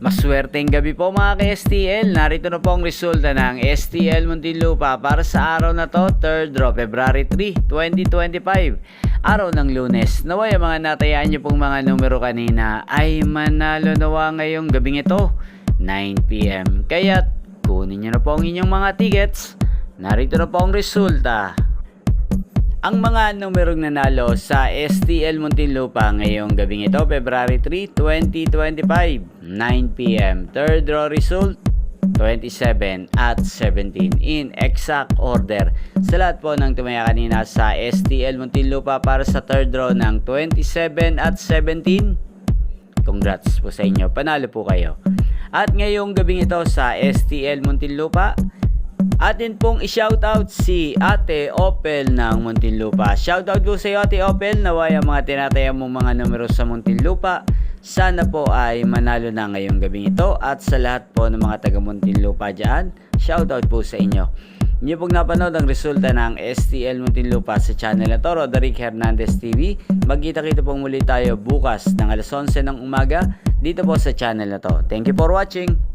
Maswerteng gabi po mga ka-STL. Narito na po ang resulta ng STL Muntinlupa para sa araw na to, 3rd February 3, 2025. Araw ng Lunes. Naway ang mga natayaan nyo pong mga numero kanina ay manalo nawa ngayong gabing ito, 9 PM. Kaya kunin nyo na po ang inyong mga tickets. Narito na po ang resulta. Ang mga numerong nanalo sa STL Muntinlupa ngayong gabing ito, February 3, 2025, 9 PM. Third draw result, 27 at 17 in exact order. Sa lahat po ng tumaya kanina sa STL Muntinlupa para sa third draw ng 27 at 17, congrats po sa inyo, panalo po kayo. At ngayong gabing ito sa STL Muntinlupa, atin pong i-shoutout si Ate Opel ng Muntinlupa. Shoutout po sa iyo Ate Opel, naway ang mga tinataya mong mga numero sa Muntinlupa sana po ay manalo na ngayong gabing ito. At sa lahat po ng mga taga Muntinlupa dyan, shoutout po sa inyo. Inyo pong napanood ang resulta ng STL Muntinlupa sa channel na to, Roderick Hernandez TV. Magkita-kita pong muli tayo bukas ng alas 11 ng umaga dito po sa channel na to. Thank you for watching.